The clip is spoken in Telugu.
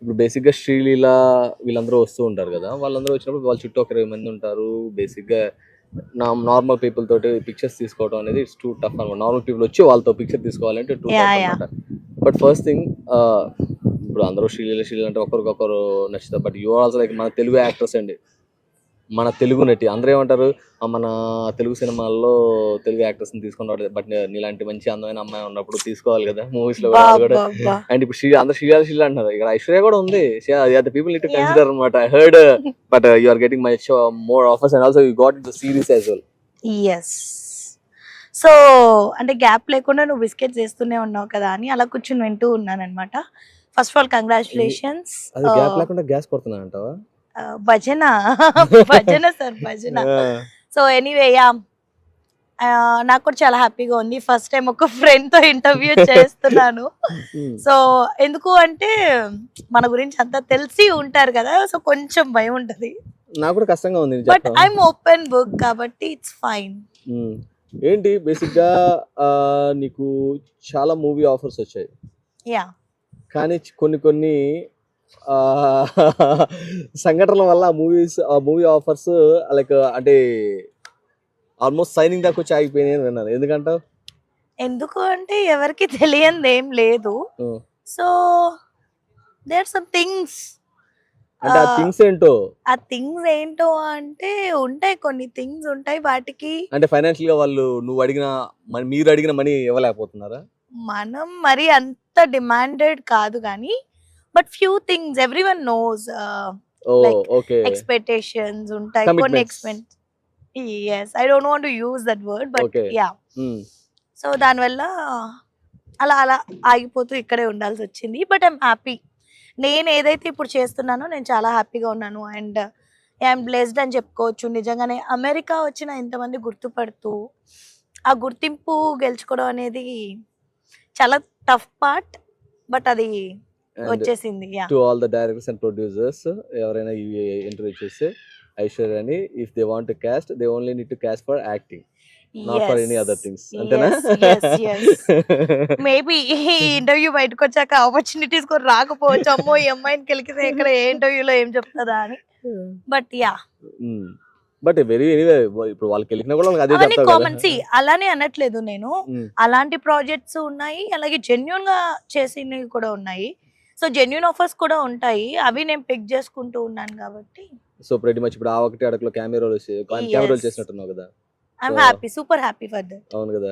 ఇప్పుడు బేసిక్‌గా శ్రీలీల వీళ్ళందరూ వస్తూ ఉంటారు గదా! వాళ్ళందరూ వచ్చినప్పుడు వాళ్ళ చుట్టూ ఒక 20 మంది ఉంటారు. బేసిక్‌గా నార్మల్ పీపుల్ తోటి పిక్చర్స్ తీసుకోవడం అనేది ఇట్స్ టూ టఫ్ అనమాట. నార్మల్ పీపుల్ వచ్చి వాళ్ళతో పిక్చర్ తీసుకోవాలంటే టూ టఫ్ యాహ్! అనమాట. బట్ ఫస్ట్ థింగ్ ఇప్పుడు అందరూ శ్రీలీల అంటే ఒకరికొకరు నచ్చుతారు. But you are also like మన తెలుగు యాక్టర్స్ అండి. మన తెలుగు నటి అందరూ ఏమంటారు మన తెలుగు సినిమాల్లో తెలుగు యాక్టర్స్ని తీసుకుని రావట్లేదు బట్ నీలాంటి మంచి అందమైన అమ్మాయి ఉన్నప్పుడు తీసుకోవాలి కదా మూవీస్ లో కూడా వాళ్ళు కూడా అబ్బబ్బబ్బా! అండ్ ఇప్పుడు అందరు శ్రీయాల అంటున్నారు ఇక్కడ ఐశ్వర్య కూడా ఉంది people need to yeah! Consider అనమాట I heard but you are getting much more offers and also you got in the series as well. Yes. So, అంటే గ్యాప్ లేకుండా నువ్వు బిస్కెట్స్ చేస్తూనే ఉన్నావు కదా అని అలా కూర్చొని వింటూ ఉన్నానన్నమాట. First of all congratulations. అది గ్యాప్ లేకుండా గ్యాస్ కొడుతున్నా అంటావా? భజన భజన సార్ భజన. సో ఎనీవే నాకు కూడా చాలా హ్యాపీగా ఉంది. ఫస్ట్ టైం ఒక ఫ్రెండ్ తో ఇంటర్వ్యూ చేస్తున్నాను. సో ఎందుకు అంటే మన గురించి అంతా తెలిసి ఉంటారు కదా, సో కొంచెం భయం ఉంటది. నాకు కూడా కష్టంగా ఉంది బట్ ఐఎమ్ ఓపెన్ బుక్ కాబట్టి ఇట్స్ ఫైన్. ఏంటి బేసిక్ గా నీకు చాలా మూవీ ఆఫర్స్ వచ్చాయి. యా. కానీ కొన్ని సంఘటనల వల్ల మూవీ ఆఫర్స్ లైక్ అంటే ఆల్మోస్ట్ సైనింగ్ దాకా వచ్చి ఆగిపోయినాయి అని విన్నాను. ఎందుకంటావు? ఎందుకు అంటే ఎవరికి తెలియంది ఏం లేదు. So there some things. అంటే ఆ థింగ్స్ ఏంటో అంటే ఉంటాయి, కొన్ని థింగ్స్ ఉంటాయి. వాటికి అంటే ఫైనాన్షియల్ గా వాళ్ళు మీరు అడిగిన మనీ ఇవ్వలేకపోతున్నారా? మనం మరి అంత డిమాండెడ్ కాదు కానీ but few things everyone knows expectations ఉంటాయి కొన్ని expect. yes I don't want to use that word but okay. yeah so దానివల్ల అలా అలా ఆగిపోతూ ఇక్కడే ఉండాల్సి వచ్చింది. But I'm happy. నేను ఏదైతే ఇప్పుడు చేస్తున్నానో నేను చాలా హ్యాపీగా ఉన్నాను అండ్ ఐఎమ్ బ్లెస్డ్ అని చెప్పుకోవచ్చు. నిజంగానే అమెరికా వచ్చిన ఎంతమంది గుర్తుపడుతూ ఆ గుర్తింపు గెలుచుకోవడం అనేది చాలా టఫ్ పార్ట్, బట్ అది వచ్చేసింది. To all the directors and producers ఎవరైనా ఈ ఇంటర్వ్యూ చేస్తే ఐశ్వర్యని if they want to cast they only need to cast for acting, not for any other things. అంతేనా? మేబీ ఈ ఇంటర్వ్యూ బయటకు వచ్చాక ఆపర్చునిటీస్ కూడా రాకపోవచ్చు. అమ్మో ఈ అమ్మాయిని కలిగితే ఇక్కడ ఏ ఇంటర్వ్యూలో ఏం చెప్తుందా అని. బట్ బట్ ఎనీవే ఇప్పుడు వాళ్ళకి వెళ్ళినా కూడా అదే చెప్తారు కామన్. అలానే అనట్లేదు నేను. అలాంటి ప్రాజెక్ట్స్ ఉన్నాయి, అలాగే జెన్యూన్ గా చేసినవి కూడా ఉన్నాయి. సో జెన్యూన్ ఆఫర్స్ కూడా ఉంటాయి, అవి నేను పిక్ చేసుకుంటూ ఉన్నాను కాబట్టి. సో ప్రెటీ మచ్ ఇప్పుడు ఆ ఒకటి అడకలో కెమెరాలు చేసినట్టున్నావు కదా. I'm happy, super happy for that. అవును కదా.